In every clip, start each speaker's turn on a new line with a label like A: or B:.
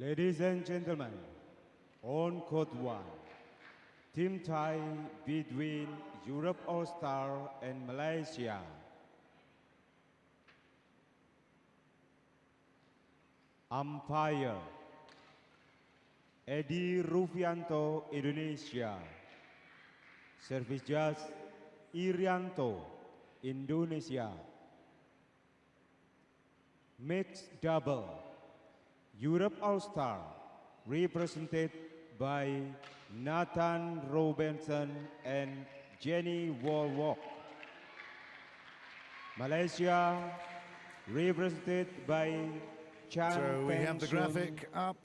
A: Ladies and gentlemen, on court 1, team tie between Europe All-Star and Malaysia. Umpire, Edi Rufianto, Indonesia. Service judge, Irianto, Indonesia. Mixed double, Europe All-Star, represented by N.Robertson and J.Wallwork. Malaysia, represented by
B: So we have the graphic up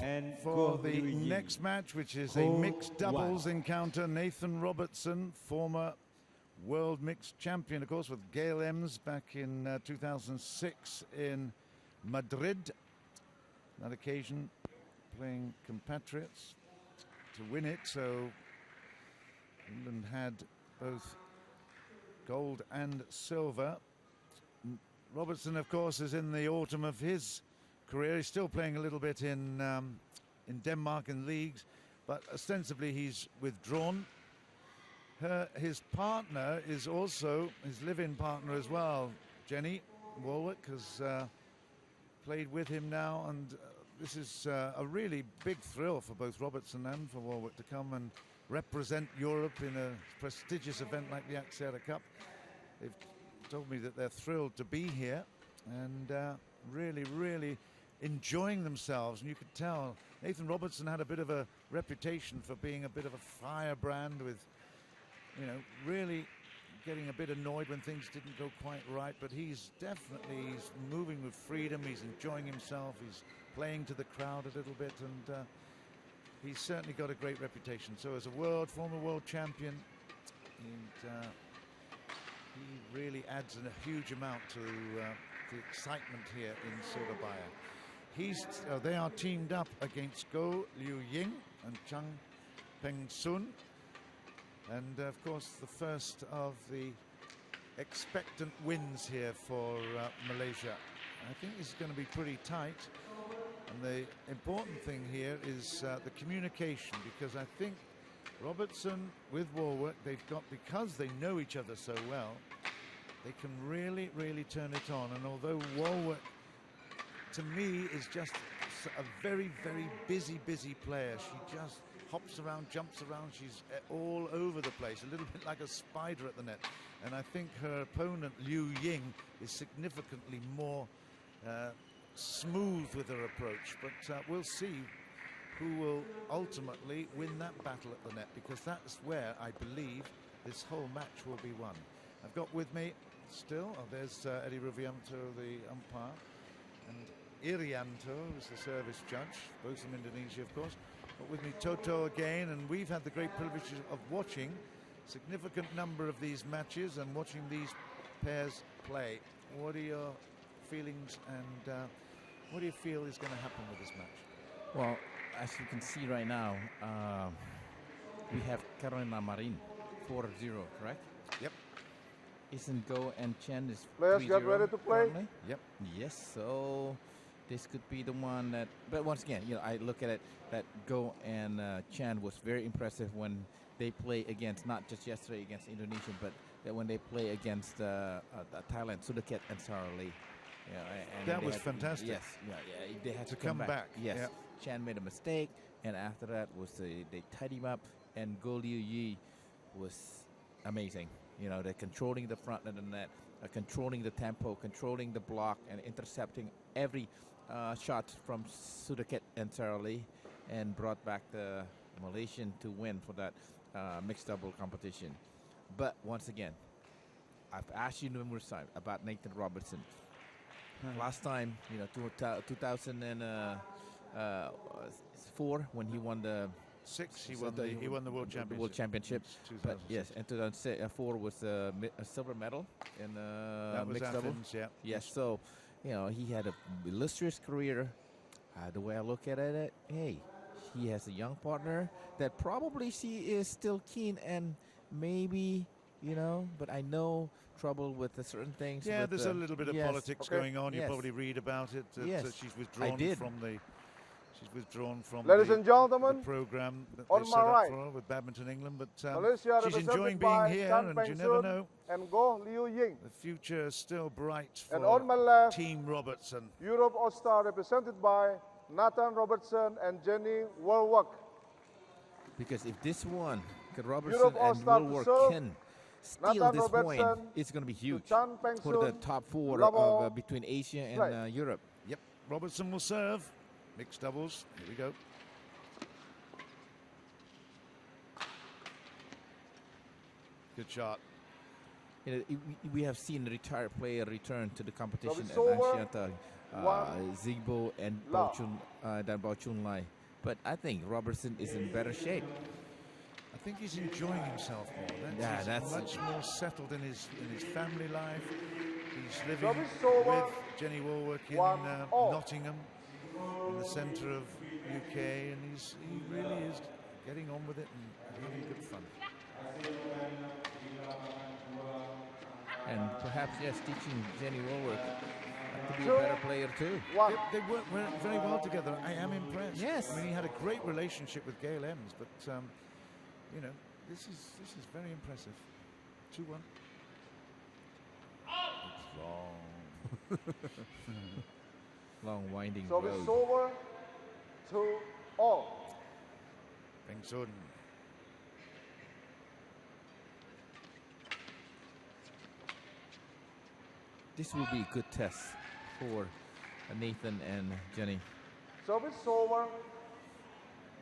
B: for the next match, which is a mixed doubles encounter. N.Robertson, former world mixed champion, of course, with Gail Ems back in 2006 in Madrid. That occasion, playing compatriots to win it. So England had both gold and silver. Robertson, of course, is in the autumn of his career. He's still playing a little bit in Denmark in leagues, but ostensibly he's withdrawn. His partner is also his live-in partner as well. J.Wallwork has played with him now, and this is a really big thrill for both Robertson and for Wallwork to come and represent Europe in a prestigious event like the Axiata Cup. They've told me that they're thrilled to be here and really enjoying themselves. And you could tell N.Robertson had a bit of a reputation for being a bit of a firebrand, with, you know, really getting a bit annoyed when things didn't go quite right, but he's moving with freedom, he's enjoying himself, he's playing to the crowd a little bit, and he's certainly got a great reputation. So as a former world champion, and he really adds a huge amount to the excitement here in Surabaya. They are teamed up against Ying and Peng. And of course, the first of the expectant wins here for Malaysia. I think this is going to be pretty tight. And the important thing here is the communication, because I think Robertson with Wallwork, because they know each other so well, they can really turn it on. And although Wallwork, to me, is just a very busy player, she just hops around, jumps around, she's all over the place, a little bit like a spider at the net. And I think her opponent, Ying, is significantly more smooth with her approach. But we'll see who will ultimately win that battle at the net, because that's where I believe this whole match will be won. I've got with me still, there's Edi Rufianto, the umpire, and Irianto, who's the service judge, both from Indonesia, of course. But with me, Toto again, and we've had the great privilege of watching a significant number of these matches and watching these pairs play. What are your feelings, and what do you feel is going to happen with this match?
C: Well, as you can see right now, we have Carolina Marin 4-0, correct?
B: Yep.
C: Isn't Go and Chen is
D: Players get ready to play?
C: Currently?
B: Yep.
C: Yes, so this could be the one that, but once again, you know, I look at it that Go and Chen was very impressive when they play against, not just yesterday against Indonesia, but that when they play against Thailand, Sudaket and Sara Lee. Yeah,
B: that was fantastic.
C: Yes, they had to
B: come back.
C: Yes,
B: yep.
C: Chen made a mistake, and after that was they tied him up, and Go Liu Yi was amazing. You know, they're controlling the front of the net, controlling the tempo, controlling the block, and intercepting every shot from Sudaket and Sara Lee, and brought back the Malaysian to win for that mixed double competition. But once again, I've asked you numerous times about N.Robertson. Last time, you know, 2004 when he won the
B: he won the world championship.
C: World Championship. But yes, and 2004 was a silver medal in mixed double. Yes, so you know he had an illustrious career. The way I look at it, hey, he has a young partner that probably she is still keen and maybe, you know, but I know trouble with the certain things.
B: Yeah, there's a little bit of politics going on. You
C: Yes.
B: probably read about it.
C: Yes,
B: She's withdrawn from the She's withdrawn from
D: Ladies
B: the
D: and gentlemen,
B: program that
D: on
B: they
D: my set
B: up
D: right,
B: for her with Badminton England, but
D: Malaysia
B: she's
D: represented
B: enjoying being
D: by
B: here,
D: Chan
B: and
D: Peng
B: you never
D: Soon
B: know.
D: and Go Ying.
B: The future is still bright
D: And
B: for
D: on my left,
B: Team Robertson.
D: Europe All-Star represented by N.Robertson and J.Wallwork.
C: Because if this one, Robertson
D: Europe
C: and
D: All-Star
C: World
D: to
C: Work
D: serve,
C: can steal this point,
D: N.Robertson
C: it's going to be huge
D: Chan Peng
C: for the
D: Soon,
C: top four
D: level
C: of between Asia and
D: play.
C: Europe.
B: Yep, Robertson will serve. Mixed doubles. Here we go. Good shot.
C: You know, we have seen a retired player return to the competition at
D: Service over.
C: Axiata, Zigbo and
D: La.
C: Dan Bao Chun Lai. But I think Robertson is in better shape.
B: I think he's enjoying himself more. He's much more settled in his family life. He's living with J.Wallwork in Nottingham, in the centre of UK, and he really is getting on with it and having good fun.
C: And perhaps, yes, teaching J.Wallwork to be a better player too.
B: They work very well together. I am impressed.
C: Yes.
B: I mean, he had a great relationship with Gail Ems, but you know, this is very impressive. 2-1. It's long.
C: Long winding
D: So
C: road.
D: it's over 2-all.
B: Peng Soon.
C: This will be a good test for Nathan and Jenny.
D: So it's over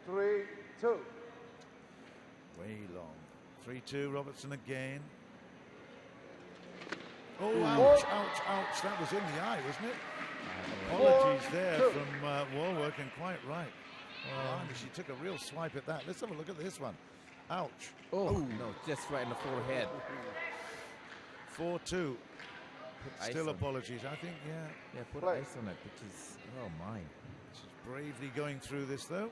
D: 3-2.
B: Way long. 3-2, Robertson again. Oh, ouch, ouch, ouch. That was in the eye, wasn't it? Apologies there from Wallwork, and quite right. She took a real swipe at that. Let's have a look at this one. Ouch.
C: Oh, no, just right in the forehead.
B: 4-2. Still
C: on.
B: apologies, I think, yeah.
C: Yeah, put ice on it, because, oh my.
B: She's bravely going through this, though.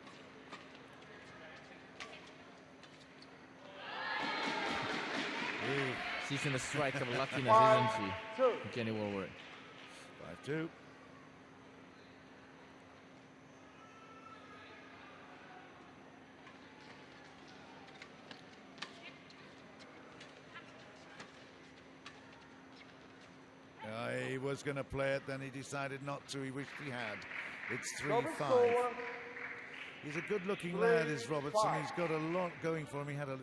C: She's in a strike of luckiness, isn't she? J.Wallwork.
B: 5-2. He was going to play it, then he decided not to. He wished he had. It's 3-5. He's a good-looking lad, is Robertson. He's got a lot going for him. He had a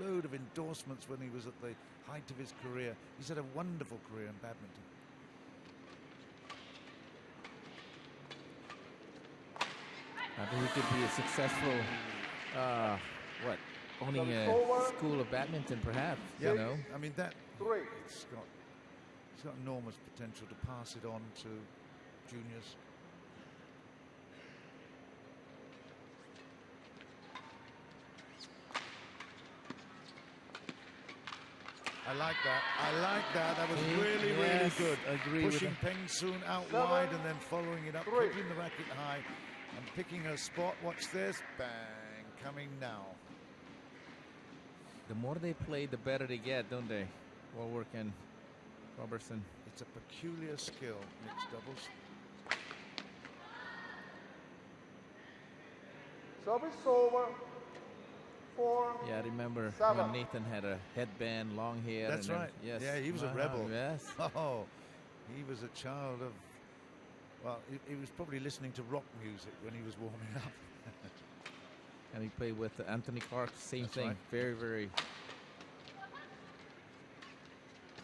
B: load of endorsements when he was at the height of his career. He's had a wonderful career in badminton.
C: I think he could be a successful, owning a school of badminton, perhaps.
B: Yeah,
C: you know.
B: I mean he's got enormous potential to pass it on to juniors. I like that. I like that. That was really, really good.
C: Agree
B: Pushing Peng Soon out wide and then following it up, keeping the racket high and picking her spot. Watch this. Bang. Coming now.
C: The more they play, the better they get, don't they? Wallwork and Robertson.
B: It's a peculiar skill, mixed doubles.
D: Service over. 4.
C: Yeah, I remember
D: 7.
C: when Nathan had a headband, long hair.
B: That's right.
C: Yes.
B: Yeah, he was a rebel.
C: Yes.
B: Oh, he was a child of, well, he was probably listening to rock music when he was warming up.
C: And he played with Anthony Clark, same
B: That's
C: thing.
B: right.
C: Very, very.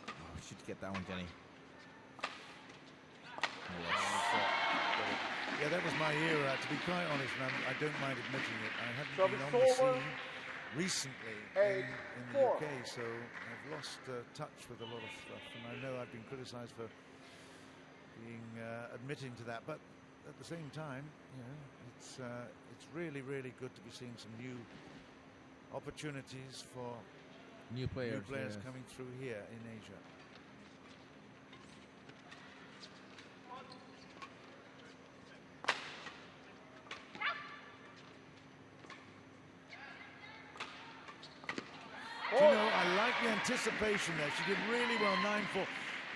C: Oh, should get that one, Jenny.
B: Yeah, that was my era. To be quite honest, man, I don't mind admitting it. I haven't been on the scene recently in the UK, so I've lost touch with a lot of stuff. And I know I've been criticised for being admitting to that, but at the same time, you know, it's really, really good to be seeing some new opportunities for
C: new players yes.
B: coming through here in Asia. Do you know, I like the anticipation there. She did really well, 9-4.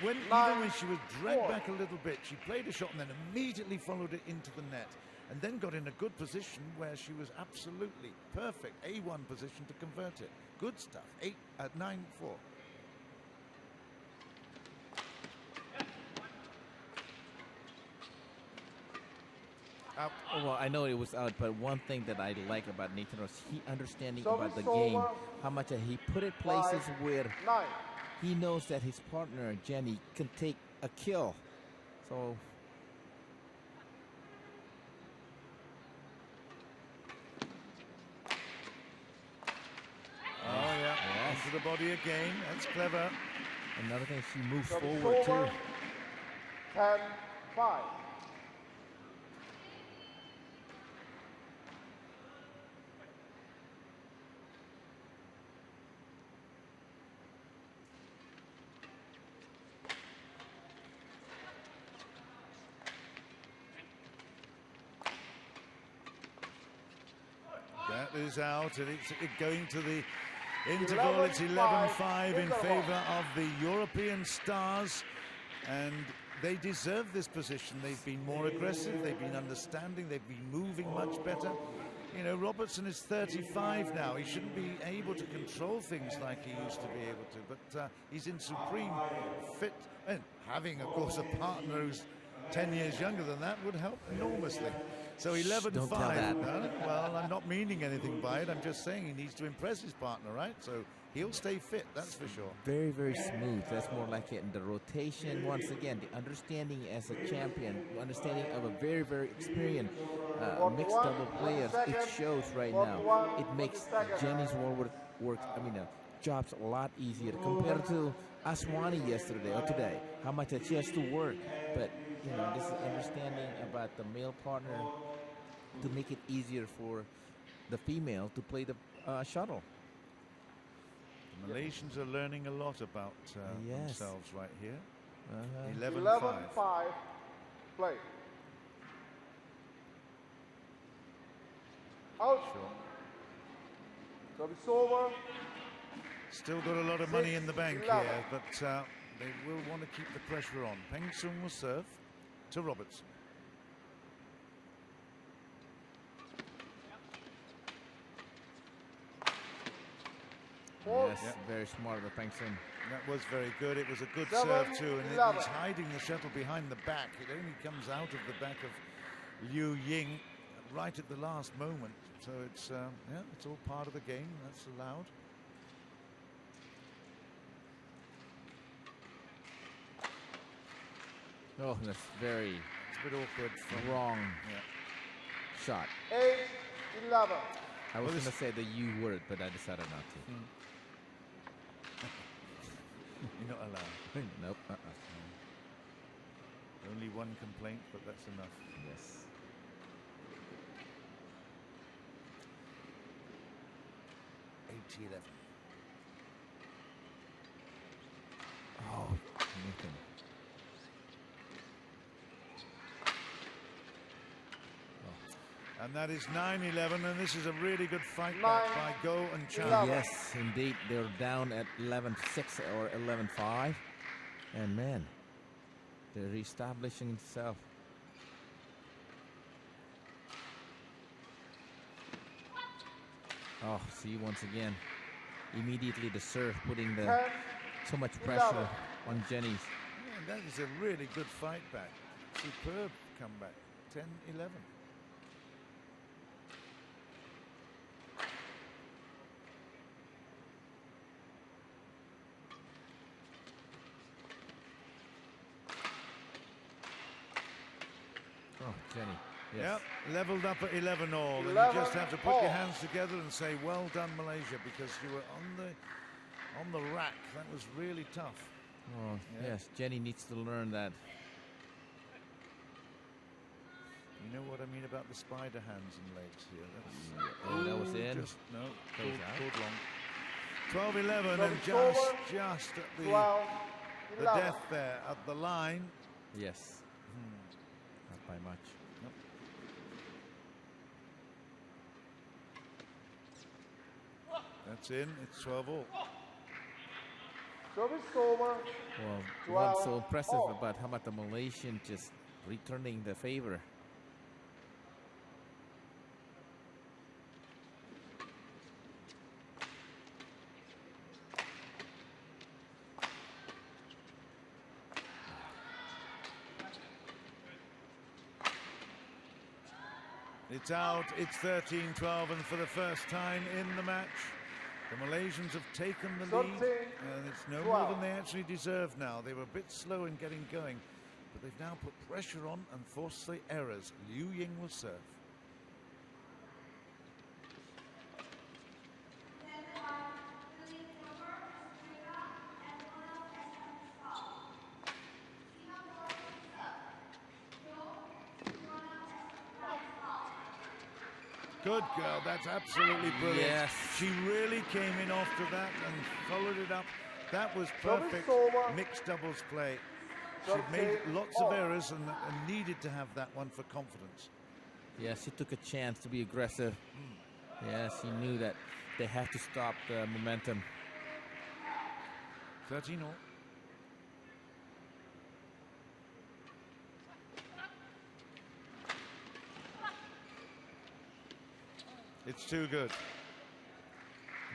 B: Even when she was dragged back a little bit, she played a shot and then immediately followed it into the net. and then got in a good position where she was absolutely perfect, A1 position to convert it. Good stuff. 9-4.
C: Out. Oh, well, I know it was out, but one thing that I like about Nathan was he understanding
D: Service
C: about the
D: over.
C: game, how much he put it places
D: 5,
C: where
D: 9.
C: he knows that his partner Jenny can take a kill. So
B: oh yeah, onto the body again. That's clever.
C: another thing, she moves
D: Service
C: forward
D: over.
C: too.
D: 10-5.
B: That is out, and it's going to the interval. It's 11-5 in favor of the European stars, and they deserve this position. They've been more aggressive, they've been understanding, they've been moving much better. You know, Robertson is 35 now. He shouldn't be able to control things like he used to be able to, but he's in supreme fit, and having, of course, a partner who's 10 years younger than that would help enormously. So 11-5.
C: Don't tell that.
B: Well, I'm not meaning anything by it. I'm just saying he needs to impress his partner, right? So he'll stay fit, that's for sure.
C: Very, very smooth. That's more like it in the rotation. Once again, the understanding as a champion, understanding of a very, very experienced mixed double players. It shows right now. It makes Jenny's jobs a lot easier compared to Aswani yesterday or today. How much she has to work, but you know, this is understanding about the male partner to make it easier for the female to play the shuttle.
B: The Malaysians are learning a lot about
C: Yes.
B: themselves right here.
D: 11-5.
B: 11-5.
D: Play. Out.
B: Sure.
D: Service over.
B: Still got a lot of money in the bank
D: 11.
B: here, but they will want to keep the pressure on. Peng will serve to Robertson.
C: Yes,
B: Yeah.
C: very smart of the Peng.
B: That was very good. It was a good
D: 7,
B: serve too, and
D: 11.
B: it's hiding the shuttle behind the back. It only comes out of the back of Ying right at the last moment. So it's it's all part of the game. That's allowed.
C: Oh, that's very
B: It's a bit awkward from
C: wrong
B: Yeah.
C: shot.
D: 8-11.
C: I was
B: Well,
C: going to say the U word, but I decided not to.
B: You're not allowed.
C: Nope.
B: Only one complaint, but that's enough.
C: Yes. Oh, Nathan.
B: And that is 9-11, and this is a really good fight back by Go and Chan.
D: 11.
C: Yes, indeed. They're down at 11-6 or 11-5. And man, they're reestablishing themselves. Oh, see, once again, immediately the serve putting the
D: 10,
C: so much
D: 11.
C: pressure on Jenny's.
B: Yeah, that is a really good fight back. Superb comeback. 10-11.
C: Oh, Jenny. Yes.
B: Yep, leveled up at 11 all. And you
D: 11
B: just have to put
D: all.
B: your hands together and say, well done, Malaysia, because you were on the rack. That was really tough.
C: Oh,
B: Yeah.
C: yes. Jenny needs to learn that.
B: You know what I mean about the spider hands and legs here? That's,
C: Oh, that was in.
B: just, no,
C: Goes out.
B: pulled long. 12-11 and
D: Service over.
B: just at the
D: 12,
B: the
D: 11.
B: death there at the line.
C: Yes. Not by much.
B: That's in. It's 12 all.
D: Service over.
C: Well,
D: 12
C: what's so impressive
D: all.
C: about how about the Malaysian just returning the favor?
B: It's out, it's 13-12, and for the first time in the match, the Malaysians have taken the lead, and it's no more than they actually deserve now. They were a bit slow in getting going, but they've now put pressure on and forced the errors. Ying will serve. Good girl, that's absolutely brilliant.
C: Yes.
B: She really came in after that and followed it up. That was perfect mixed doubles play. She'd made lots of errors and needed to have that one for confidence.
C: Yes, she took a chance to be aggressive. Yes, she knew that they have to stop the momentum.
B: 13-all. It's too good.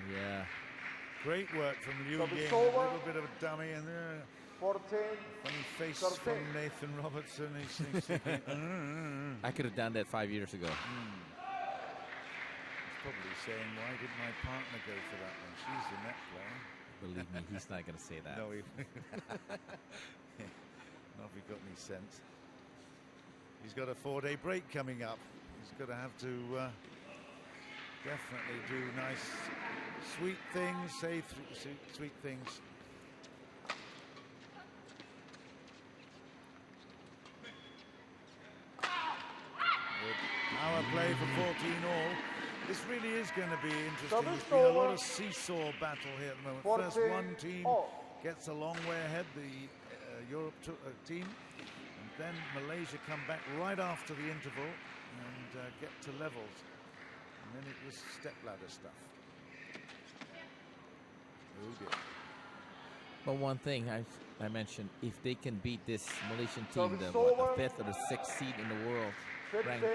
C: Yeah.
B: Great work from Ying. A little bit of a dummy and
D: 14.
B: Funny face from N.Robertson. He's thinking,
C: I could have done that 5 years ago.
B: He's probably saying, why did my partner go for that one? She's the net player.
C: Believe me, he's not going to say that.
B: No, not if he got any sense. He's got a 4-day break coming up. He's going to have to definitely do nice, sweet things, say sweet things. Good power play for 14-all. This really is going to be interesting. There's been a lot of seesaw battle here at the moment. First one team gets a long way ahead, the Europe team, and then Malaysia come back right after the interval and get to levels. And then it was stepladder stuff. Oh dear.
C: But one thing I mentioned, if they can beat this Malaysian team, the 5th or the 6th seed in the world, ranked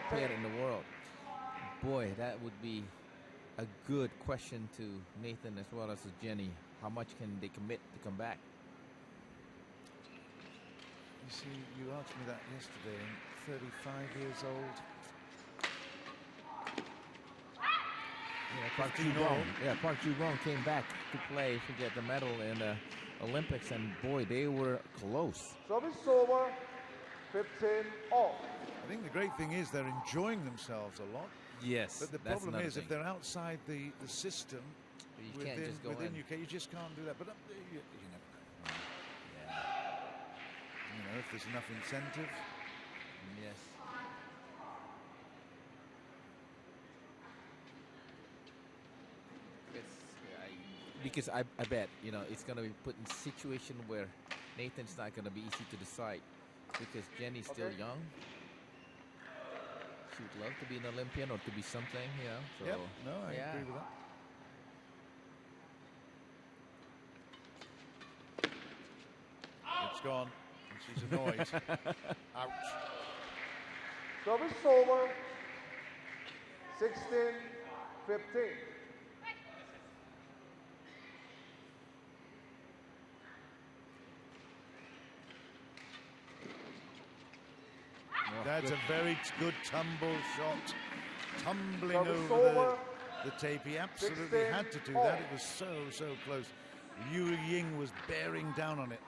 C: player in the world, boy, that would be a good question to Nathan as well as to Jenny. How much can they commit to come back?
B: You see, you asked me that yesterday. I'm 35 years old.
C: Park Ju-bong came back to play to get the medal in the Olympics, and boy, they were close.
D: Service over, 15-all.
B: I think the great thing is they're enjoying themselves a lot.
C: Yes,
B: but the problem is if they're outside the system,
C: you can't just go in.
B: UK, you just can't do that. But you never know. Yeah. You know, if there's enough incentive.
C: Yes. Because I bet, you know, it's going to be put in a situation where Nathan's not going to be easy to decide because Jenny's still young. She would love to be an Olympian or to be something, you know. So,
B: yep. No, I agree with that. It's gone. And she's annoyed. Ouch.
D: Service over, 16-15.
B: That's a very good tumble shot. Tumbling over the tape. He absolutely had to do that. It was so close. Ying was bearing down on it.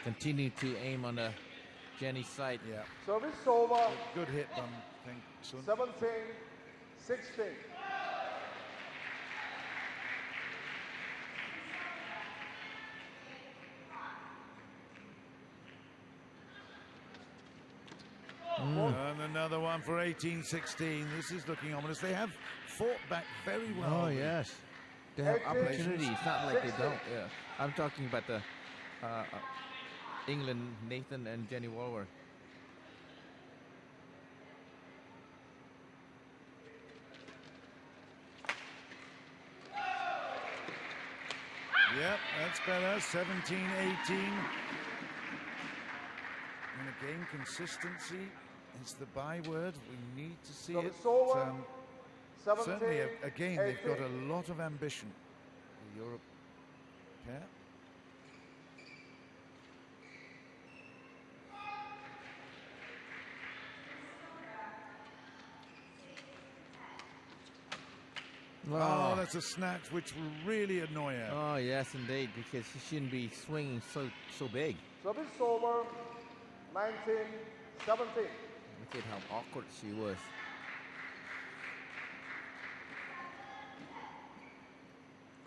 C: Continue to aim on the Jenny's side.
B: Yeah.
D: Service over.
B: Good hit on Peng.
D: 17-16.
B: And another one for 18-16. This is looking ominous. They have fought back very well.
C: Oh, yes. They have opportunities. It's not like they don't. Yeah. I'm talking about the England, Nathan and J.Wallwork.
B: Yep, that's better. 17-18. And again, consistency is the byword. We need to see it Certainly,
D: 17,
B: again,
D: 18.
B: they've got a lot of ambition, the Europe pair. Oh, that's a snatch which will really annoy her.
C: Oh, yes, indeed, because she shouldn't be swinging so big.
D: Service over, 19, 17.
C: Look at how awkward she was.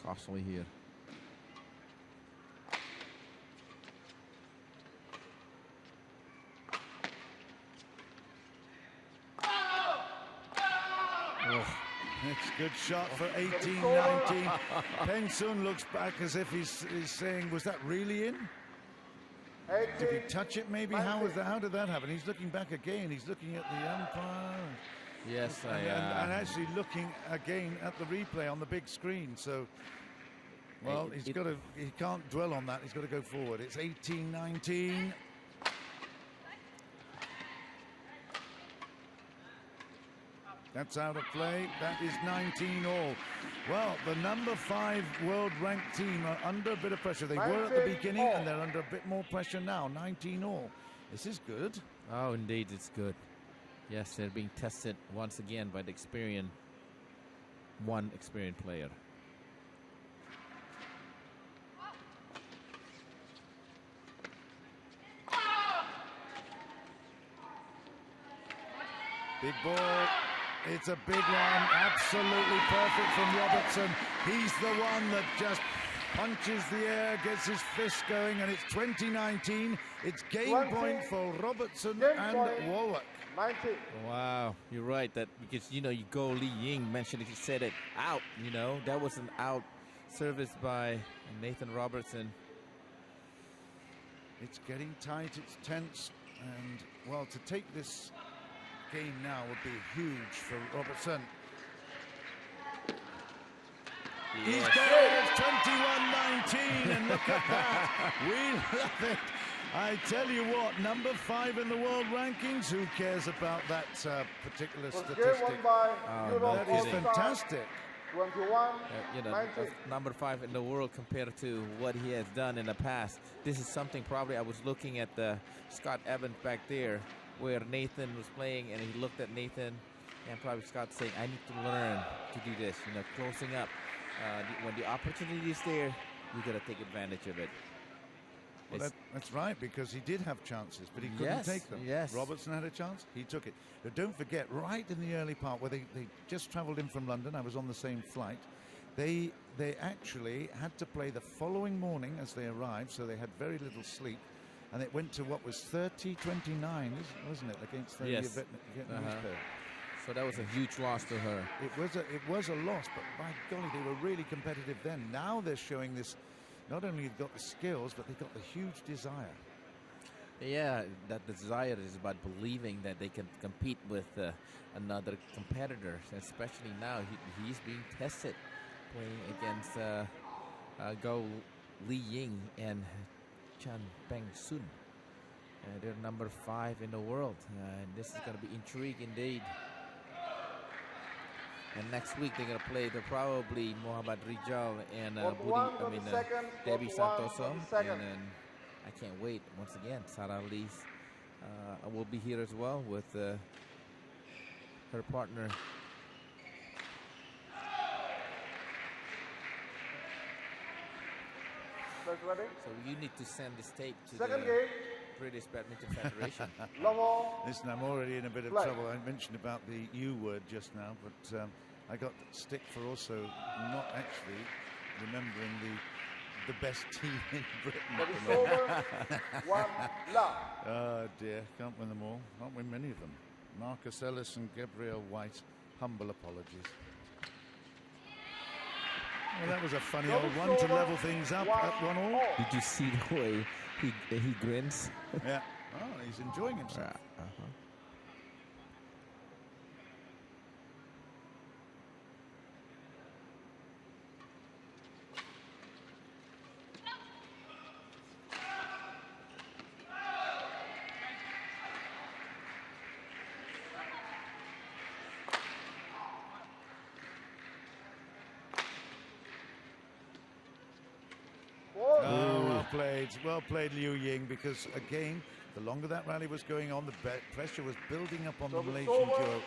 C: Costly here.
B: Oh, it's a good shot for 18-19. Peng Sun looks back as if he's saying, was that really in?
D: 18,
B: Did he touch it maybe?
D: 19.
B: How did that happen? He's looking back again. He's looking at the umpire.
C: Yes,
B: and actually looking again at the replay on the big screen. So, well, he can't dwell on that. He's got to go forward. It's 18-19. That's out of play. That is 19 all. Well, the number 5 world ranked team are under a bit of pressure. They were at the beginning and they're under a bit more pressure now. 19 all. This is good.
C: Oh, indeed, it's good. Yes, they're being tested once again by the one experienced player.
B: Big ball. It's a big one. Absolutely perfect from Robertson. He's the one that just punches the air, gets his fist going, and it's 20-19. It's game point for Robertson and J.Wallwork.
D: 19.
C: Wow, you're right. That because you go Ying mentioned it. He said it out. That was an out service by N.Robertson.
B: It's getting tight. It's tense, and well, to take this game now would be huge for Robertson.
C: Yes.
B: He's got it. It's 21-19, and look at that. We love it. I tell you what, number 5 in the world rankings. Who cares about that particular statistic? That is fantastic.
D: 21,
C: number 5 in the world compared to what he has done in the past. This is something probably I was looking at the Scott Evans back there, where Nathan was playing, and he looked at Nathan, and probably Scott saying, I need to learn to do this, closing up. When the opportunity is there, you got to take advantage of it.
B: Well, that's right, because he did have chances, but he couldn't take them.
C: Yes.
B: Robertson had a chance, he took it. But don't forget, right in the early part, where they just travelled in from London, I was on the same flight, they actually had to play the following morning as they arrived, so they had very little sleep. And it went to what was 30-29, wasn't it, against the
C: yes.
B: Vietnamese pair.
C: So that was a huge loss to her.
B: It was a loss, but by golly, they were really competitive then. Now they're showing this. Not only they've got the skills, but they've got the huge desire.
C: Yeah, that desire is about believing that they can compete with another competitor, especially now he's being tested, playing against Go Ying and Peng Sun. They're number 5 in the world. This is going to be intrigue indeed. And next week they're going to play probably Muhammad Rijal and Debbie Santoso. And then I can't wait. Once again, Sarah Lee's will be here as well with her partner. So you need to send this tape to the British Badminton Federation.
B: Listen, I'm already in a bit of trouble. I mentioned about the U word just now, but I got stick for also not actually remembering the best team in Britain. Oh dear, can't win them all. Can't win many of them. Marcus Ellis and Gabrielle White, humble apologies. Well, that was a funny old one to level things up at 1-all.
C: Did you see the way he grins?
B: Yeah. Oh, he's enjoying himself. played Liu Ying, because again, the longer that rally was going on, the pressure was building up on the Malaysian duo.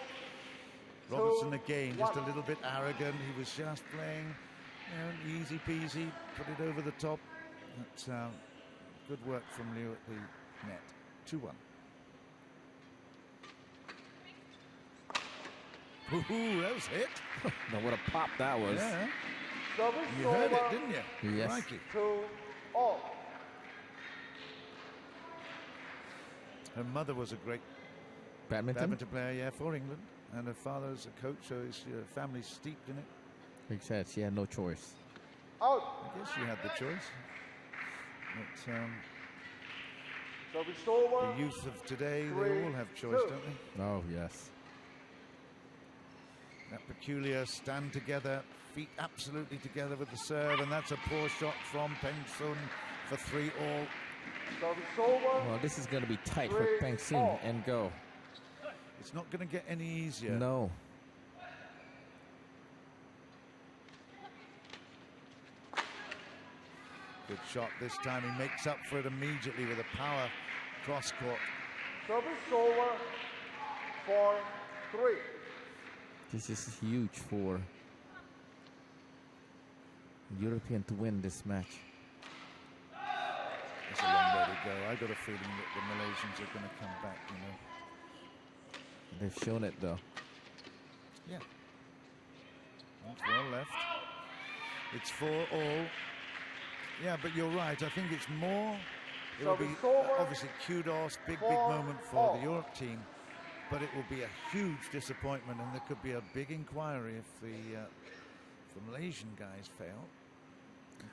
B: Robertson again, just a little bit arrogant. He was just playing, you know, easy peasy, put it over the top. That's good work from Liu at the net. 2-1. Ooh, that was hit.
C: Now what a pop that was.
B: Yeah. You heard it, didn't you?
C: Yes.
B: Crikey.
D: 2-all.
B: Her mother was a great
C: Badminton
B: player, yeah, for England. And her father's a coach, so his family's steeped in it.
C: Like I said, she had no choice.
D: Out.
B: I guess she had the choice. But
D: Service over.
B: the youth of today, they
D: 3-2.
B: all have choice, don't they?
C: Oh, yes.
B: That peculiar stand together, feet absolutely together with the serve, and that's a poor shot from Peng for 3-all.
D: Service over.
C: Well, this is going to be tight for Peng and go.
B: It's not going to get any easier.
C: No.
B: Good shot this time. He makes up for it immediately with a power cross court.
D: Service over. 4-3.
C: This is huge for European to win this match.
B: There's a long way to go. I got a feeling that the Malaysians are going to come back, you know.
C: They've shown it, though.
B: Yeah. That's well left. It's 4-all. Yeah, but you're right. I think it's more. It will be obviously kudos, big moment for the Europe team. But it will be a huge disappointment, and there could be a big inquiry if the Malaysian guys fail.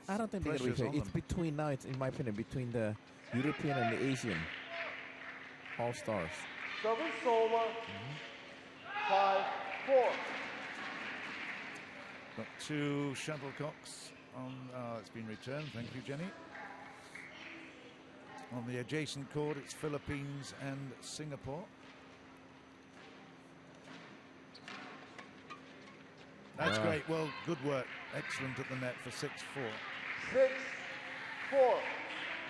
C: I don't think they're going to be fair. It's between now, it's, in my opinion, between the European and the Asian all-stars.
D: Service over. 5-4.
B: Got 2 shuttlecocks on. It's been returned. Thank you, Jenny. On the adjacent court, it's Philippines and Singapore. That's great. Well, good work. Excellent at the net for 6-4.
D: 6-4.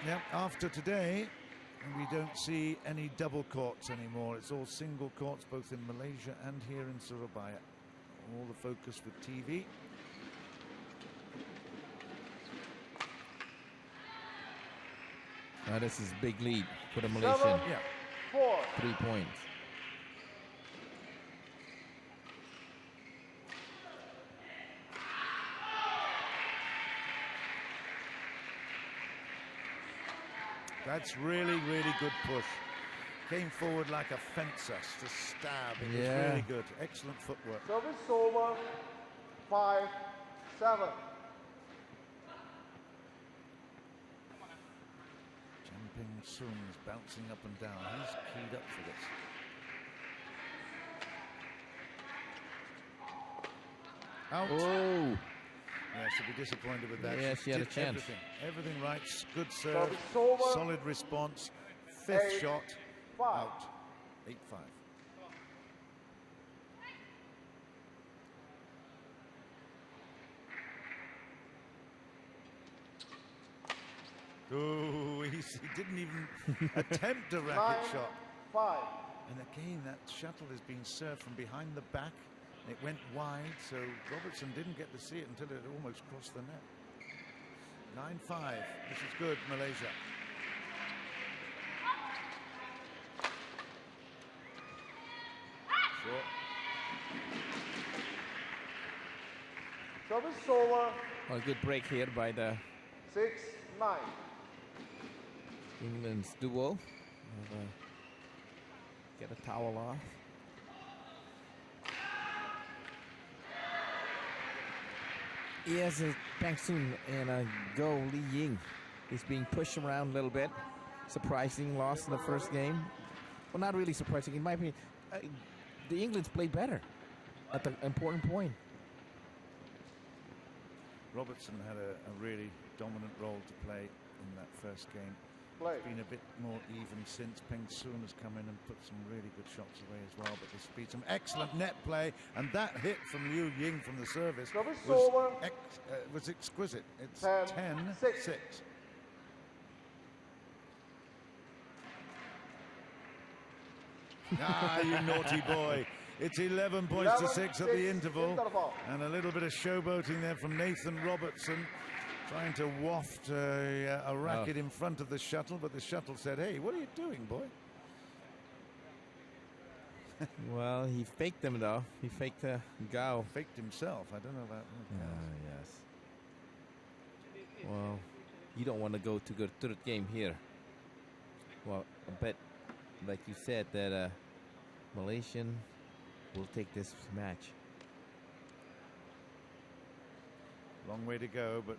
B: Yep. After today, we don't see any double courts anymore. It's all single courts, both in Malaysia and here in Surabaya. All the focus with TV.
C: Now this is big lead for the Malaysian.
D: 7-4.
C: 3 points.
B: That's really, really good push. Came forward like a fencer to stab. It was really good. Excellent footwork.
D: Service over. 5-7.
B: Peng Sun is bouncing up and down. He's keyed up for this. Out.
C: Oh.
B: Yeah, she'll be disappointed with that.
C: Yeah, she had a chance.
B: Everything right. Good serve. Solid response. 5th shot. Out. 8-5. Oh, he didn't even attempt a racket shot.
D: 5.
B: And again, that shuttle is being served from behind the back. It went wide, so Robertson didn't get to see it until it almost crossed the net. 9-5. This is good, Malaysia. Short.
D: Service over.
C: Well, a good break here by the
D: 6-9.
C: England's duo. Get a towel off. Yes, Peng Sun and a go Li Ying is being pushed around a little bit. Surprising loss in the first game. Well, not really surprising. In my opinion, the England's played better at the important point.
B: Robertson had a really dominant role to play in that first game. It's been a bit more even since. Peng Sun has come in and put some really good shots away as well, but there's been some excellent net play, and that hit from Liu Ying from the service was exquisite. It's 10-6. Ah, you naughty boy. It's 11 points to 6 at the interval. And a little bit of showboating there from Nathan Robertson, trying to waft a racket in front of the shuttle, but the shuttle said, hey, what are you doing, boy?
C: Well, he faked them, though. He faked Gao.
B: Faked himself. I don't know about that.
C: Yes. Well, you don't want to go to the third game here. Well, I bet, like you said, that Malaysian will take this match.
B: Long way to go, but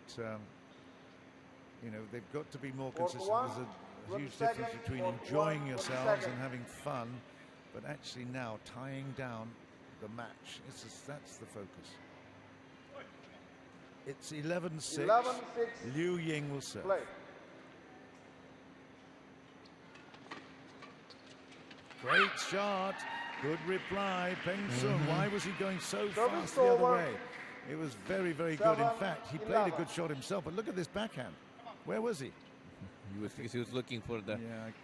B: you know, they've got to be more consistent. There's a huge difference between enjoying yourselves and having fun, but actually now tying down the match. That's the focus. It's 11-6. Liu Ying will serve.
D: Play.
B: Great shot. Good reply. Peng Sun. Why was he going so fast the other way? It was very, very good. In fact, he played a good shot himself. But look at this backhand. Where was he?
C: He was looking for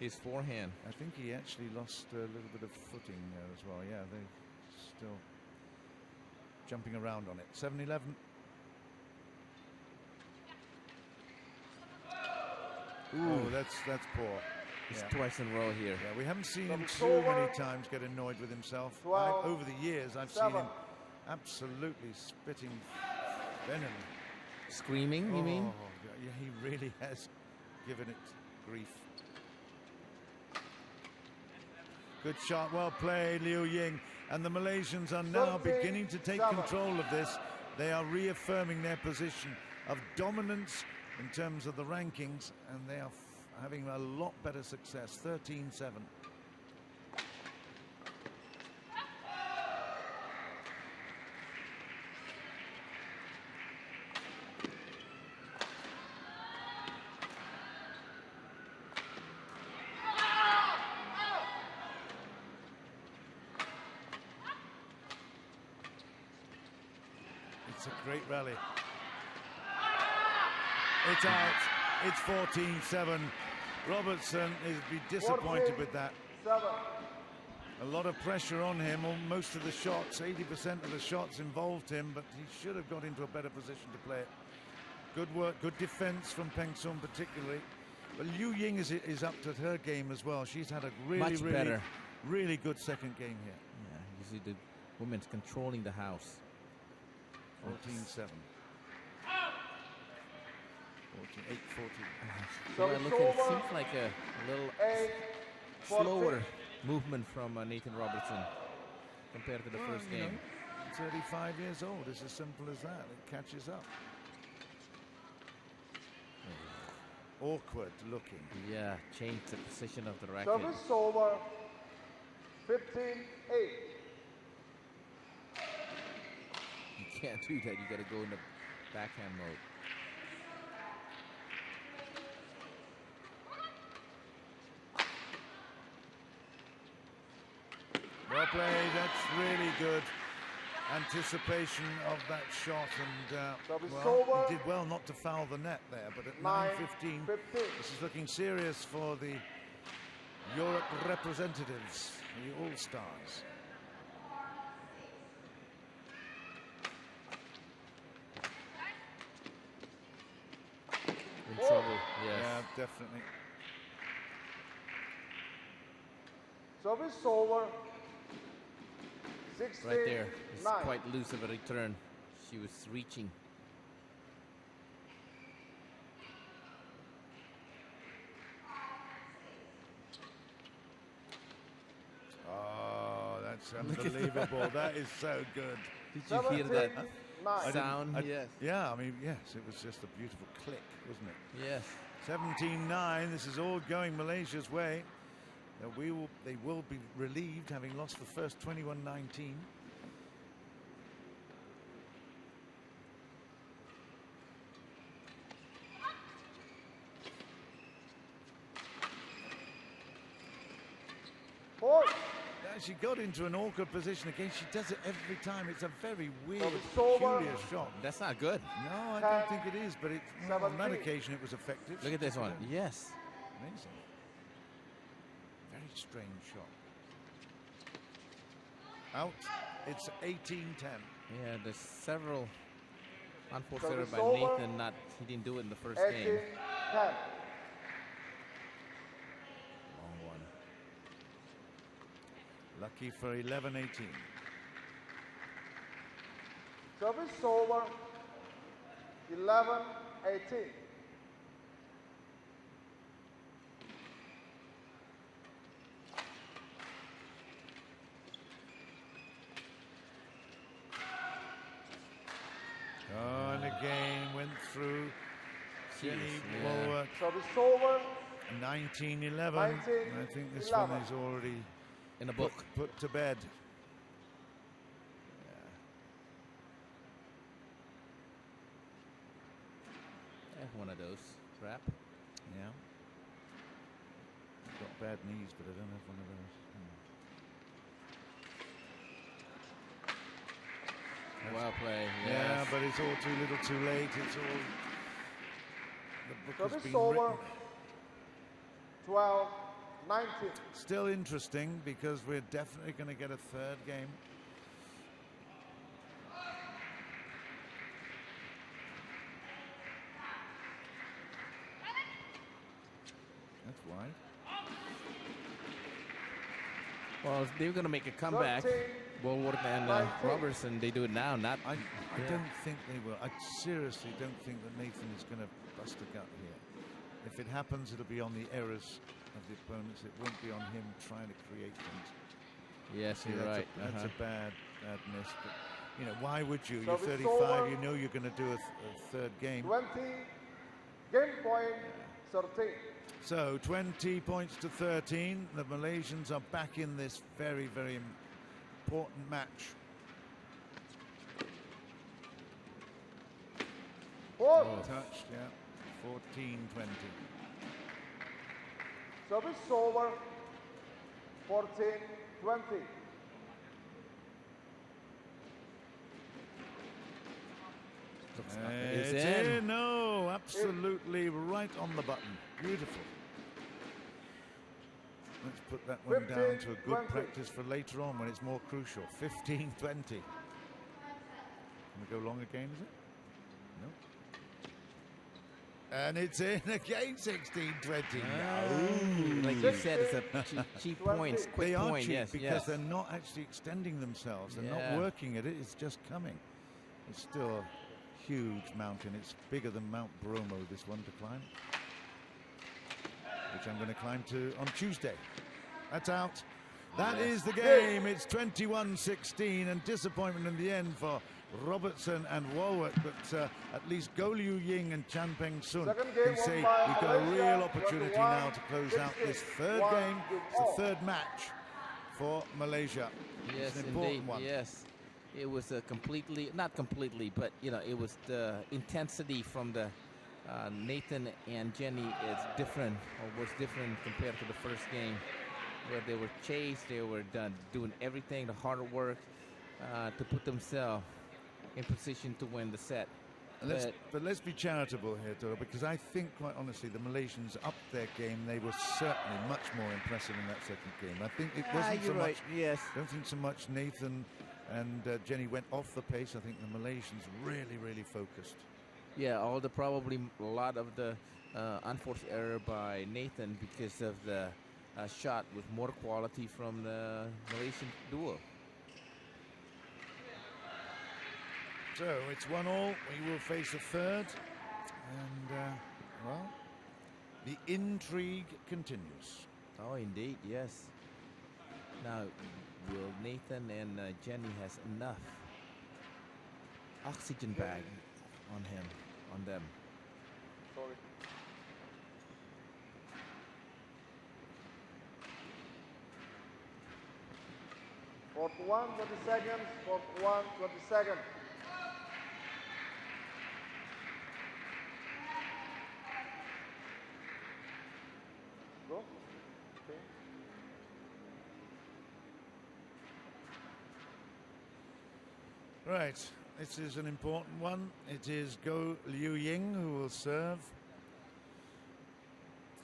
C: his forehand.
B: I think he actually lost a little bit of footing there as well. Yeah, they're still jumping around on it. 7-11. Oh, that's poor.
C: It's twice in a row here.
B: Yeah, we haven't seen him too many times get annoyed with himself. Over the years, I've seen him absolutely spitting venom.
C: Screaming, you mean?
B: Yeah, he really has given it grief. Good shot, well played, Liu Ying. And the Malaysians are now beginning to take control of this. They are reaffirming their position of dominance in terms of the rankings, and they are having a lot better success. 13-7. It's a great rally. It's out. It's 14-7. Robertson is be disappointed with that. A lot of pressure on him. Most of the shots, 80% of the shots involved him, but he should have got into a better position to play it. Good work, good defense from Peng Sun particularly. But Liu Ying is up to her game as well. She's had a really good second game here.
C: Yeah, you see the women's controlling the house.
B: 14-7. 8-14.
C: Well, look, it seems like a little slower movement from Nathan Robertson compared to the first game.
B: 35 years old. It's as simple as that. It catches up. Awkward looking.
C: Yeah, change the position of the racket.
D: Service over. 15-8.
C: You can't do that. You got to go in the backhand mode.
B: Well played, that's really good anticipation of that shot, and well, he did well not to foul the net there, but at 9-15, this is looking serious for the Europe representatives, the All-Stars.
C: In trouble, yes.
B: Yeah, definitely.
D: Service over. 16,
C: right there. It's
D: 9.
C: quite loose of a return. She was reaching.
B: Oh, that's unbelievable. That is so good.
C: Did you hear that sound? Yes.
B: Yeah, I mean, yes, it was just a beautiful click, wasn't it?
C: Yes.
B: 17-9. This is all going Malaysia's way. They will be relieved, having lost the first 21-19. She got into an awkward position again. She does it every time. It's a very weird, peculiar shot.
C: That's not good.
B: No, I don't think it is, but on that occasion it was effective.
C: Look at this one. Yes.
B: Amazing. Very strange shot. Out. It's 18-10.
C: Yeah, there's several unforced
D: Service
C: error by
D: over.
C: Nathan. He didn't do it in the first
D: 18-10.
C: game. Long one.
B: Lucky for 11-18.
D: Service over. 11-18.
B: Oh, and again went through. J.Wallwork.
D: Service over.
B: 19-11. I think this
D: 11.
B: one is already
C: In the book.
B: put to bed.
C: Yeah, one of those. Crap.
B: Yeah. Got bad knees, but I don't have one of those.
C: Well played.
B: Yeah,
C: Yes.
B: but it's all too little too late. It's all... The book has
D: Service
B: been
D: over.
B: written.
D: 12-19.
B: Still interesting because we're definitely going to get a third game. That's wide.
C: Well, if they're going to make a comeback,
D: 13,
C: J.Wallwork and
D: 19.
C: Robertson, they do it now. Not.
B: I
C: Yeah.
B: don't think they will. I seriously don't think that Nathan is going to bust a gut here. If it happens, it'll be on the errors of the opponents. It won't be on him trying to create things.
C: Yes, you're
B: that's
C: right.
B: That's a bad miss. But, you know, why would you?
D: So
B: You're
D: it's
B: 35.
D: over.
B: You know you're going to do a third game.
D: 20. Game point 13.
B: So 20 points to 13. The Malaysians are back in this very, very important match.
D: Four.
B: Touched, yeah. 14-20.
D: Service over. 14-20.
C: It's
B: It's
C: in.
B: in. No, absolutely right on the button. Beautiful. Let's put that one down to a good
D: 15-20.
B: practice for later on when it's more crucial. 15-20. Can we go long again, is it? No. And it's in again, 16-20.
C: Like you said, it's a cheap points, quick
B: They are
C: point.
B: cheap
C: Yes,
B: because
C: yes.
B: they're not actually extending themselves. They're
C: Yeah.
B: not working at it. It's just coming. It's still a huge mountain. It's bigger than Mount Bromo, this one, to climb, which I'm going to climb to on Tuesday. That's out. That is the game. It's 21-16, and disappointment in the end for Robertson and J.Wallwork, but at least Ying and Peng
D: Second
B: can
D: game
B: say
D: won by
B: we've got a
D: Malaysia,
B: real opportunity now to close out
D: 21-16.
B: this third game. It's the third match for Malaysia.
C: Yes,
B: It's an important
C: indeed.
B: one.
C: Yes, it was a not completely, but you know, it was the intensity from the Nathan and Jenny is different, or was different compared to the first game, where they were chased, they were doing everything, the hard work to put themselves in position to win the set.
B: But let's be charitable here, Dora, because I think, quite honestly, the Malaysians upped their game. They were certainly much more impressive in that second game. I think it wasn't so
C: you're right.
B: much.
C: Yes.
B: I don't think so much Nathan and Jenny went off the pace. I think the Malaysians really, really focused.
C: Yeah, probably a lot of the unforced error by Nathan because of the shot with more quality from the Malaysian duo.
B: So it's 1-1. We will face a third, and well, the intrigue continues.
C: Oh, indeed, yes. Now, will Nathan and Jenny has enough oxygen bag on them?
D: Sorry. Fourth 1, 20 seconds. Fourth 1, 20 seconds. Go. Okay.
B: Right, this is an important one. It is Ying who will serve.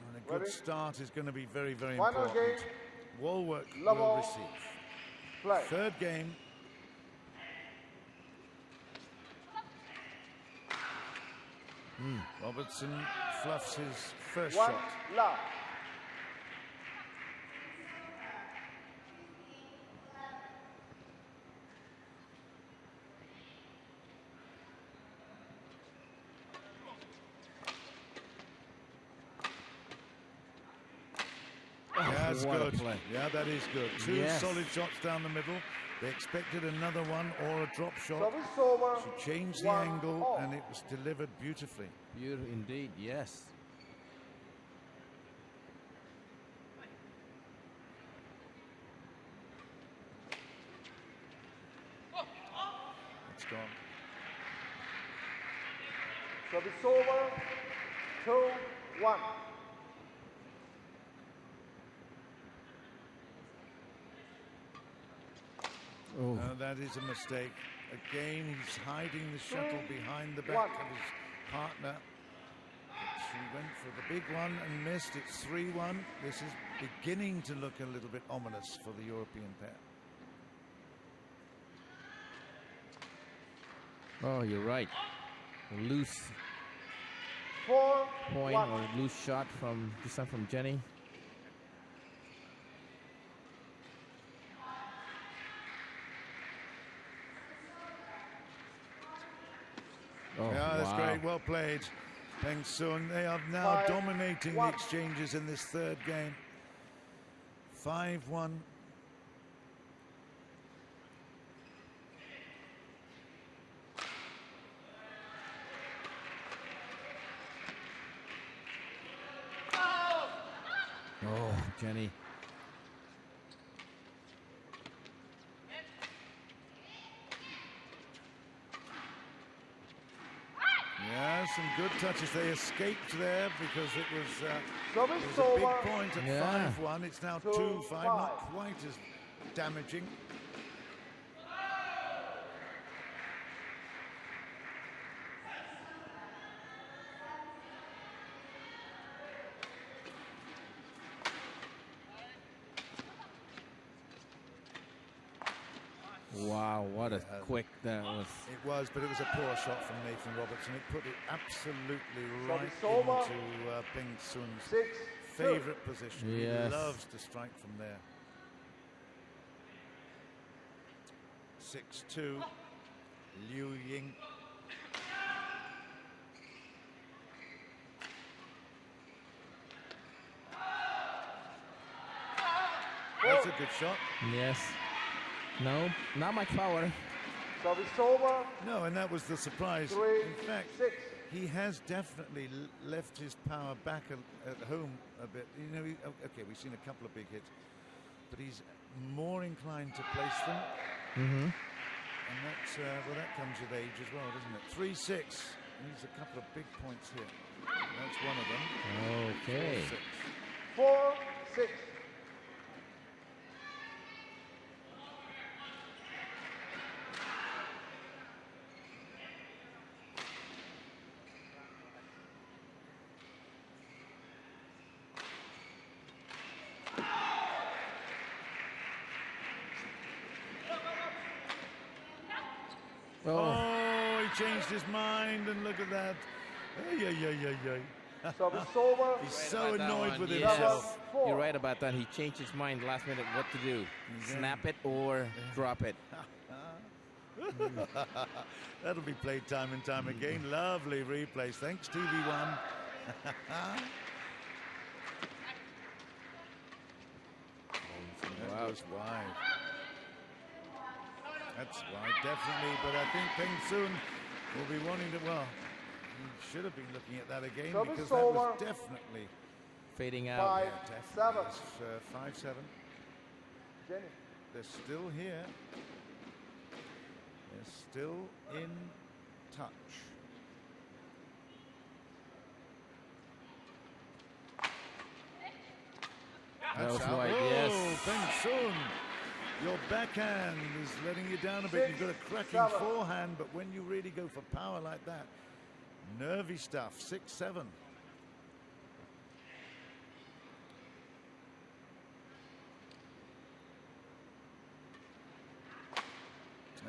B: And a good
D: Ready?
B: start is going to be very, very
D: Final
B: important.
D: game.
B: J.Wallwork will
D: Level.
B: receive.
D: Play.
B: Third game. Robertson fluffs his first
D: One
B: shot.
D: love.
B: Yeah, that's
C: what a
B: good.
C: play.
B: Yeah, that is good. Two
C: Yes.
B: solid shots down the middle. They expected another one or a drop shot.
D: Service over.
B: She changed the
D: 1
B: angle
D: all.
B: and it was delivered beautifully.
C: Beautiful indeed, yes.
B: It's gone.
D: Service over. 2-1.
C: Oh,
B: That is a mistake. Again, he's hiding the shuttle behind the back
D: 1.
B: of his partner. But she went for the big one and missed. It's 3-1. This is beginning to look a little bit ominous for the European pair.
C: oh, you're right. A loose
D: 4-1.
C: point or loose shot from this time from Jenny. Oh,
B: Yeah, that's
C: wow.
B: great. Well played. Peng Sun. They are now
D: 5-1.
B: dominating the exchanges in this third game. 5-1.
C: Oh, Jenny.
B: Yeah, some good touches. They escaped there because it was
D: Service
B: a
D: over.
B: big point at
C: Yeah.
B: 5-1. It's now
D: 2-5.
B: 2-5, not quite as damaging.
C: Wow, what a quick that was.
B: It was, but it was a poor shot from Nathan Robertson. It put it absolutely right
D: Service over.
B: into Peng Sun's
D: 6-2.
B: favorite position.
C: Yes.
B: He loves to strike from there. 6-2. Ying. That's a good shot.
C: Yes. No, not much power.
D: Service over.
B: No, and that was the surprise.
D: 3-6.
B: In fact, he has definitely left his power back at home a bit. You know, okay, we've seen a couple of big hits, but he's more inclined to place them.
C: Mm-hmm.
B: And that's, well, that comes with age as well, doesn't it? 3-6. Needs a couple of big points here. That's one of them.
C: Okay.
D: 4-6.
B: Oh, he changed his mind, and look at that.
D: Service over.
B: He's so annoyed with
C: Yes.
B: himself.
C: You're right about that. He changed his mind last minute what to do. Snap it or drop it.
B: That'll be played time and time again. Lovely replays. Thanks, TV1. That was wide. That's wide, definitely. But I think Peng Sun will be wanting to, well, he should have been looking at that again
D: Service
B: because that was
D: over.
B: definitely
C: Fading out.
D: 5-7.
B: 5-7.
D: Jenny.
B: They're still here. They're still in touch.
C: That was
B: out.
C: wide,
B: Oh,
C: yes.
B: Peng Sun, your backhand is letting you down a bit. You've got a cracking
D: 6-7.
B: forehand, but when you really go for power like that, nervy stuff. 6-7.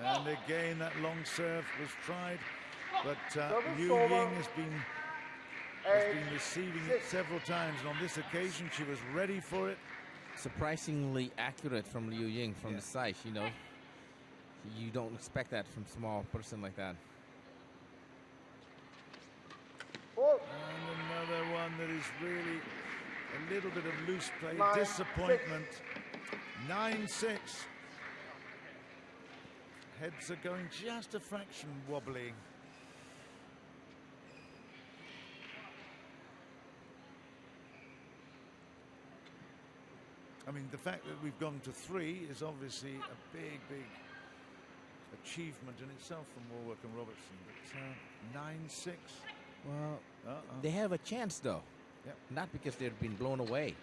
B: And again, that long serve was tried, but Liu Ying has been receiving it several times, and on this occasion she was ready for it.
C: Surprisingly accurate from Liu Ying from the side, you know. You don't expect that from a small person like that.
B: And another one that is really a little bit of loose play, disappointment. 9-6. Heads are going just a fraction wobbly. I mean, the fact that we've gone to 3 is obviously a big, big achievement in itself from J.Wallwork and Robertson. But 9-6.
C: Well, they have a chance, though.
B: Yep.
C: Not because they've been blown away.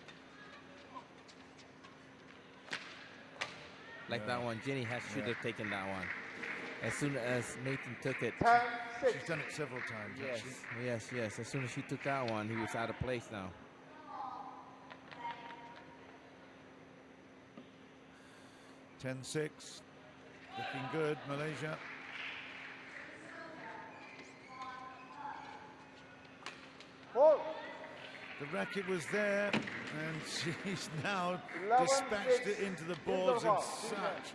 C: Like that one, Jenny should have taken that one. As soon as Nathan took it.
B: She's done it several times, actually.
C: Yes. As soon as she took that one, he was out of place now.
B: 10-6. Looking good, Malaysia. The racket was there, and she's now dispatched it into the boards in such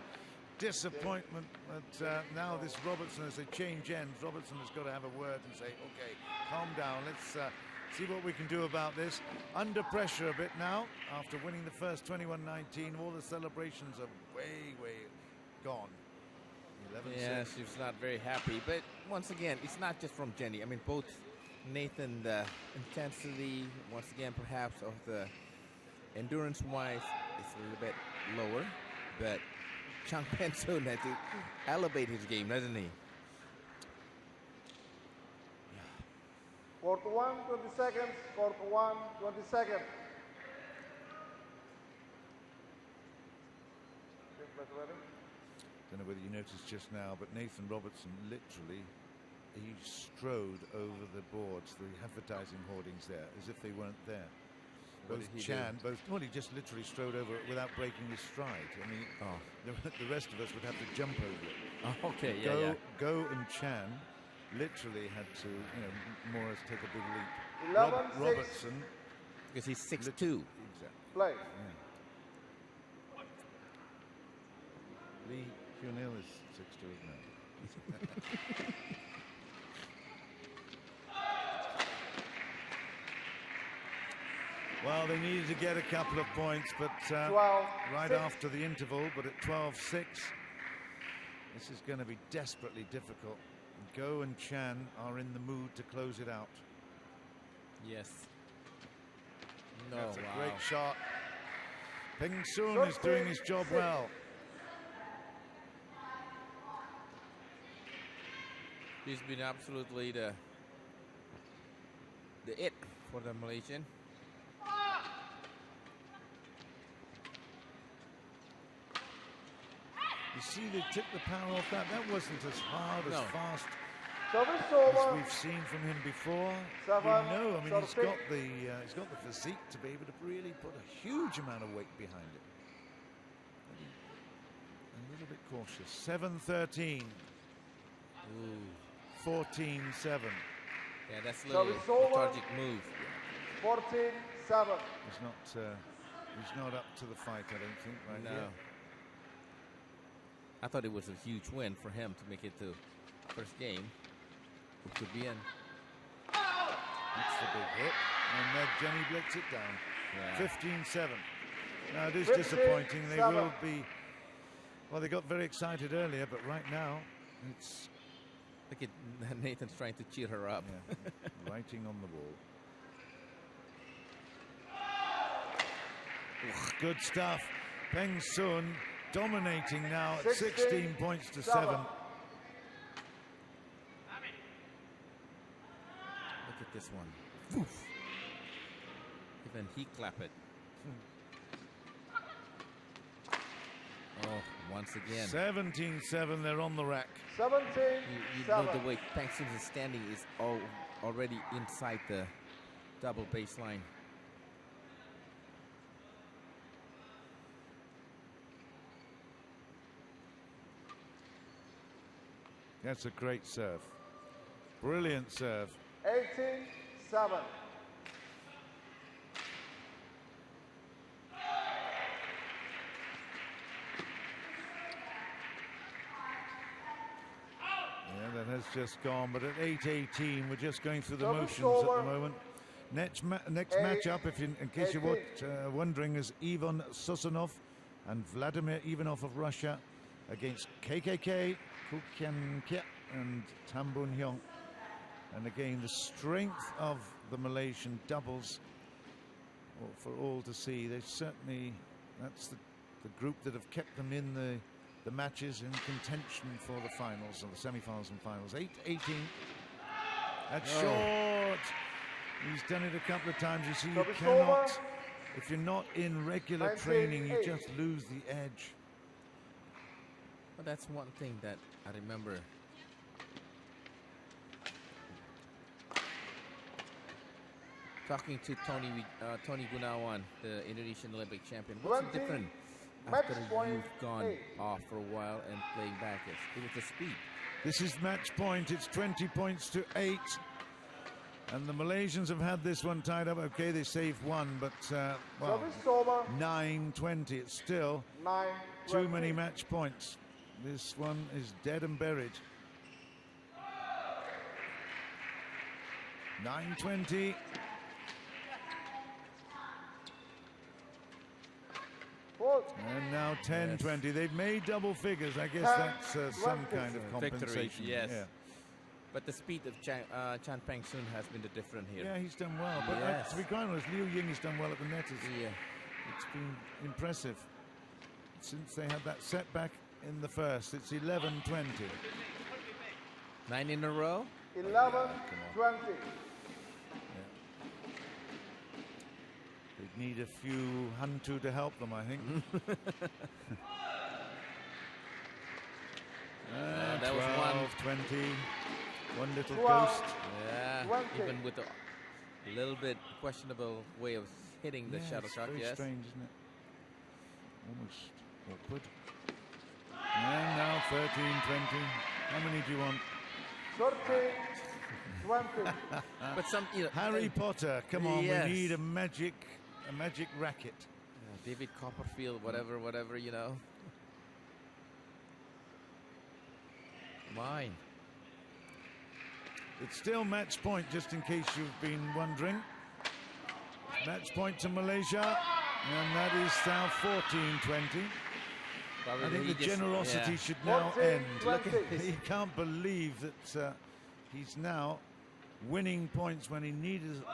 B: disappointment. But now this Robertson, as they change ends, Robertson has got to have a word and say, okay, calm down, let's see what we can do about this. Under pressure a bit now, after winning the first 21-19, all the celebrations are way gone. 11-6.
C: Yeah, she's not very happy. But once again, it's not just from Jenny. I mean, both Nathan, the intensity, once again, perhaps of the endurance-wise, it's a little bit lower. But Chang Pen-soon had to elevate his game, doesn't he?
D: Court 1, 20 seconds. Court 1, 20 seconds.
B: Don't know whether you noticed just now, but Nathan Robertson literally, he strode over the boards, the advertising hoardings there, as if they weren't there. Both Chan, well, he just literally strode over it without breaking his stride. I mean, the rest of us would have to jump over it.
C: Oh, okay,
B: Go and Chan literally had to, you know, more or less take a big leap.
D: 11-6.
B: Robertson,
C: because he's 6'2".
B: Exactly.
D: Play.
B: Yeah. Lee Hyun-il is 6'2", isn't it? Well, they needed to get a couple of points, but right after the interval, but at 12-6, this is going to be desperately difficult. Go and Chan are in the mood to close it out.
C: Yes. No,
B: that's a great shot. Peng Soon is doing his job well.
C: He's been absolutely the it for the Malaysian.
B: You see, they took the power off that. That wasn't as hard, as fast
D: as
B: we've seen from him before. We know. I mean, he's got the physique to be able to really put a huge amount of weight behind it. A little bit cautious. 7-13. 14-7.
C: Yeah, that's a little lethargic move.
D: 14-7.
B: He's not up to the fight, I don't think, right here.
C: I thought it was a huge win for him to make it to first game. It could be in.
B: That's the big hit. And then Jenny blitz it down. 15-7. Now it is disappointing. They will be. Well, they got very excited earlier, but right now it's.
C: Look at Nathan's trying to cheer her up.
B: Yeah. Writing on the wall. Good stuff. Peng Soon dominating now at 16 points to 7. Look
C: at this one. Oof. Even he clap it. Oh, once again.
B: 17-7, they're on the rack.
D: 17-7.
C: You know the way Peng Soon is standing is already inside the double baseline.
B: That's a great serve. Brilliant serve.
D: 18-7.
B: Yeah, that has just gone, but at 8-18, we're just going through the
D: Service
B: motions
D: over.
B: at the moment. Next matchup, in case you were wondering, is Ivan Susanov and Vladimir Ivanov of Russia against KKK, Kukyankia and Tambun Hyong. And again, the strength of the Malaysian doubles, well, for all to see. They certainly, that's the group that have kept them in the matches in contention for the finals, or the semi-finals and finals. 8-18. That's short. He's done it a couple of times. You see, you cannot, if you're not in regular training, you just lose the edge.
C: Well, that's one thing that I remember. Talking to Tony Gunawan, the Indonesian Olympic champion. What's the difference after you've gone off for a while and playing back? It was the speed.
B: This is match point. It's 20 points to 8. And the Malaysians have had this one tied up. Okay, they saved one, but well, 9-20. It's still too many match points. This one is dead and buried. 9-20. And now 10-20. They've made double figures. I guess that's some kind of compensation.
C: Victory, yes.
B: Yeah.
C: But the speed of Chan Peng Soon has been the difference here.
B: Yeah, he's done well. But to be quite honest, Liu Ying has done well at the net. It's been impressive. Since they had that setback in the first, it's 11-20.
C: 9 in a row?
D: 11-20.
B: They'd need a few Hantu to help them, I think.
C: That was
B: 20. One little ghost.
C: Yeah, even with a little bit questionable way of hitting the shuttlecock.
B: It's very strange, isn't it? Almost awkward. And now 13-20. How many do you want?
D: 13-20.
C: But some,
B: Harry Potter, come on, we need a magic racket.
C: David Copperfield, whatever, you know. Mine.
B: It's still match point, just in case you've been wondering. Match point to Malaysia, and that is now 14-20. I think the generosity should now end. He can't believe that he's now winning points when he needed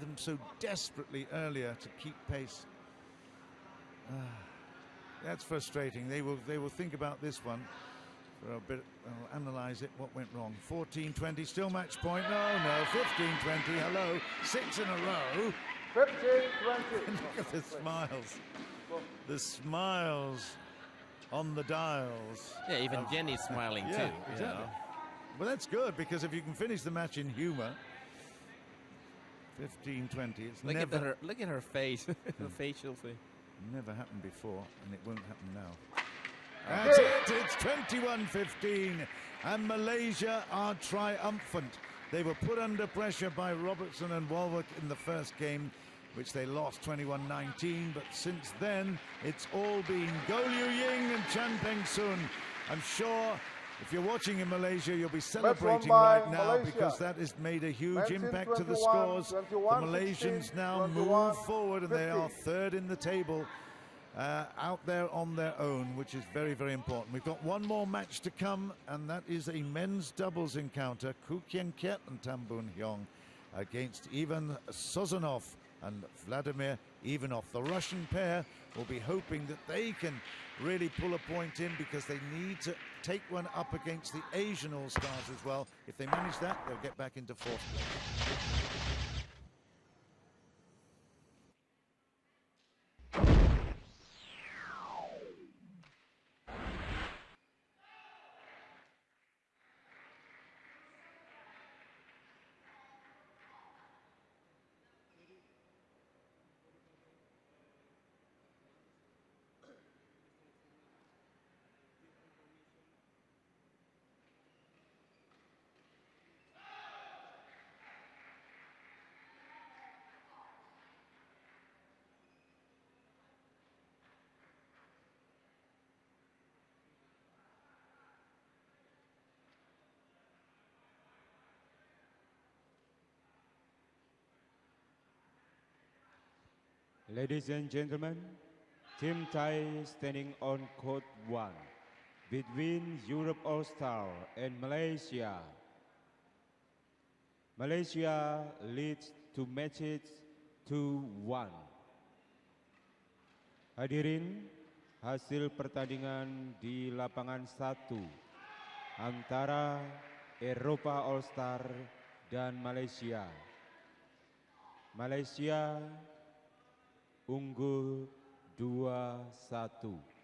B: them so desperately earlier to keep pace. That's frustrating. They will think about this one for a bit. I'll analyze it. What went wrong? 14-20, still match point. No, 15-20. Hello, 6 in a row.
D: 15-20.
B: Look at the smiles. The smiles on the dials.
C: Yeah, even Jenny's smiling too.
B: Exactly. You know? Well, that's good, because if you can finish the match in humor. 15-20. It's
C: look at her face, her facial thing.
B: Never happened before, and it won't happen now. That's it. It's 21-15, and Malaysia are triumphant. They were put under pressure by Robertson and J.Wallwork in the first game, which they lost 21-19. But since then, it's all been Go Liu Ying and Chan Peng Soon. I'm sure if you're watching in Malaysia, you'll be celebrating right now, because that has made a huge impact to the scores. The Malaysians now move forward, and they are third in the table. Out there on their own, which is very, very important. We've got one more match to come, and that is a men's doubles encounter. Koo Kian Kiat and Tambun Hyong against Ivan Sozonov and Vladimir Ivanov. The Russian pair will be hoping that they can really pull a point in, because they need to take one up against the Asian All-Stars as well. If they manage that, they'll get back into fourth place.
A: Ladies and gentlemen, Team Thai standing on court 1 between Europe All-Star and Malaysia. Malaysia leads to matches 2-1. Hadirin, hasil pertandingan di lapangan 1 antara Eropa All-Star dan Malaysia. Malaysia unggul 2-1.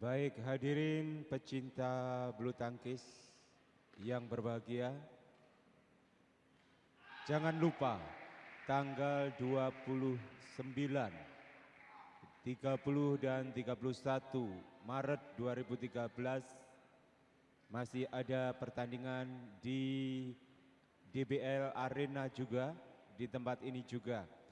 A: Baik hadirin pecinta bulu tangkis yang berbahagia, jangan lupa tanggal 29, 30 dan 31 Maret 2013 masih ada pertandingan di DBL Arena juga, di tempat ini juga.